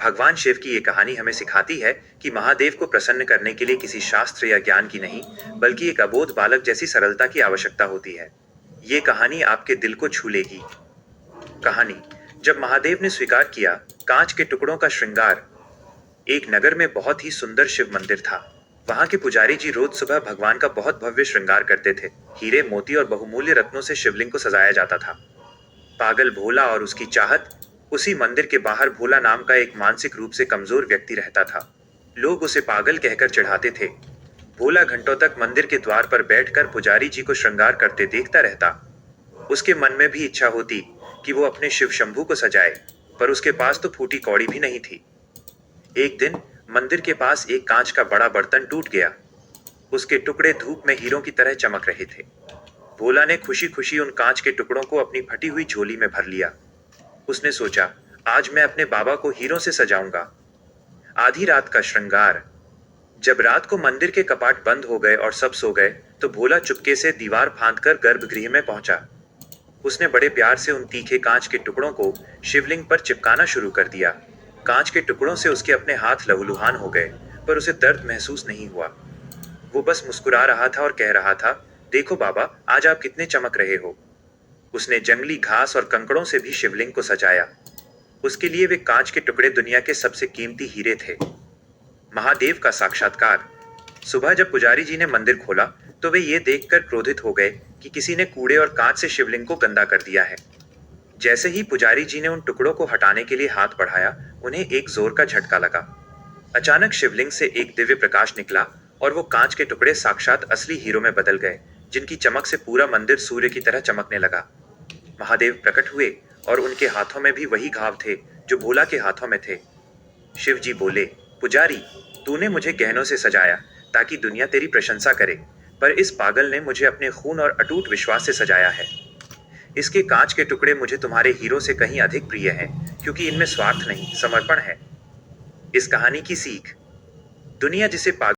भगवान शिव की ये कहानी हमें सिखाती है कि महादेव को प्रसन्न करने के लिए किसी शास्त्र या ज्ञान की नहीं, बल्कि एक अबोध बालक जैसी सरलता की आवश्यकता होती है। ये कहानी आपके दिल को छू लेगी। कहानी। जब महादेव ने स्वीकार किया कांच के टुकड़ों का श्रृंगार। एक नगर में बहुत ही सुंदर शिव मंदिर था। वहां के पुजारी जी रोज सुबह भगवान का बहुत भव्य श्रृंगार करते थे। हीरे, मोती और बहुमूल्य रत्नों से शिवलिंग को सजाया जाता था। पागल भोला और उसकी चाहत। उसी मंदिर के बाहर भोला नाम का एक मानसिक रूप से कमजोर व्यक्ति रहता था। लोग उसे पागल कहकर चिढ़ाते थे। भोला घंटों तक मंदिर के द्वार पर बैठकर पुजारी जी को श्रृंगार करते देखता रहता। उसके मन में भी इच्छा होती कि वो अपने शिव शंभू को सजाए, पर उसके पास तो फूटी कौड़ी भी नहीं थी। एक दिन मंदिर के पास एक कांच का बड़ा बर्तन टूट गया। उसके टुकड़े धूप में हीरों की तरह चमक रहे थे। भोला ने खुशी खुशी उन कांच के टुकड़ों को अपनी फटी हुई झोली में भर लिया। उसने सोचा, आज मैं अपने बाबा को हीरों से सजाऊंगा। आधी रात का श्रृंगार। जब रात को मंदिर के कपाट बंद हो गए और सब सो गए, तो भोला चुपके से दीवार फांदकर गर्भगृह में पहुंचा। उसने बड़े प्यार से उन तीखे कांच के टुकड़ों को शिवलिंग पर चिपकाना शुरू कर दिया। कांच के टुकड़ों से उसके अपने हाथ लहूलुहान हो गए, पर उसे दर्द महसूस नहीं हुआ। वो बस मुस्कुरा रहा था और कह रहा था, देखो बाबा, आज आप कितने चमक रहे हो। उसने जंगली घास और कंकड़ों से भी शिवलिंग को सजाया। उसके लिए वे कांच के टुकड़े दुनिया के सबसे कीमती हीरे थे। महादेव का साक्षात्कार। सुबह जब पुजारी जी ने मंदिर खोला, तो वे ये देखकर क्रोधित हो गए कि किसी ने कूड़े और कांच से शिवलिंग को गंदा कर दिया है। जैसे ही पुजारी जी ने उन टुकड़ों को हटाने के लिए हाथ बढ़ाया, उन्हें एक जोर का झटका लगा। अचानक शिवलिंग से एक दिव्य प्रकाश निकला और वो कांच के टुकड़े साक्षात असली हीरो में बदल गए, जिनकी चमक से पूरा मंदिर सूर्य की तरह चमकने लगा। महादेव प्रकट हुए और उनके हाथों में भी वही घाव थे जो भोला के हाथों में थे। शिव जी बोले, पुजारी, तूने मुझे गहनों से सजाया ताकि दुनिया तेरी प्रशंसा करे, पर इस पागल ने मुझे अपने खून और अटूट विश्वास से सजाया है। इसके कांच के टुकड़े मुझे तुम्हारे हीरो से कहीं अधिक प्रिय हैं, क्योंकि इनमें स्वार्थ नहीं, समर्पण है। इस कहानी की सीख। दुनिया जिसे पागल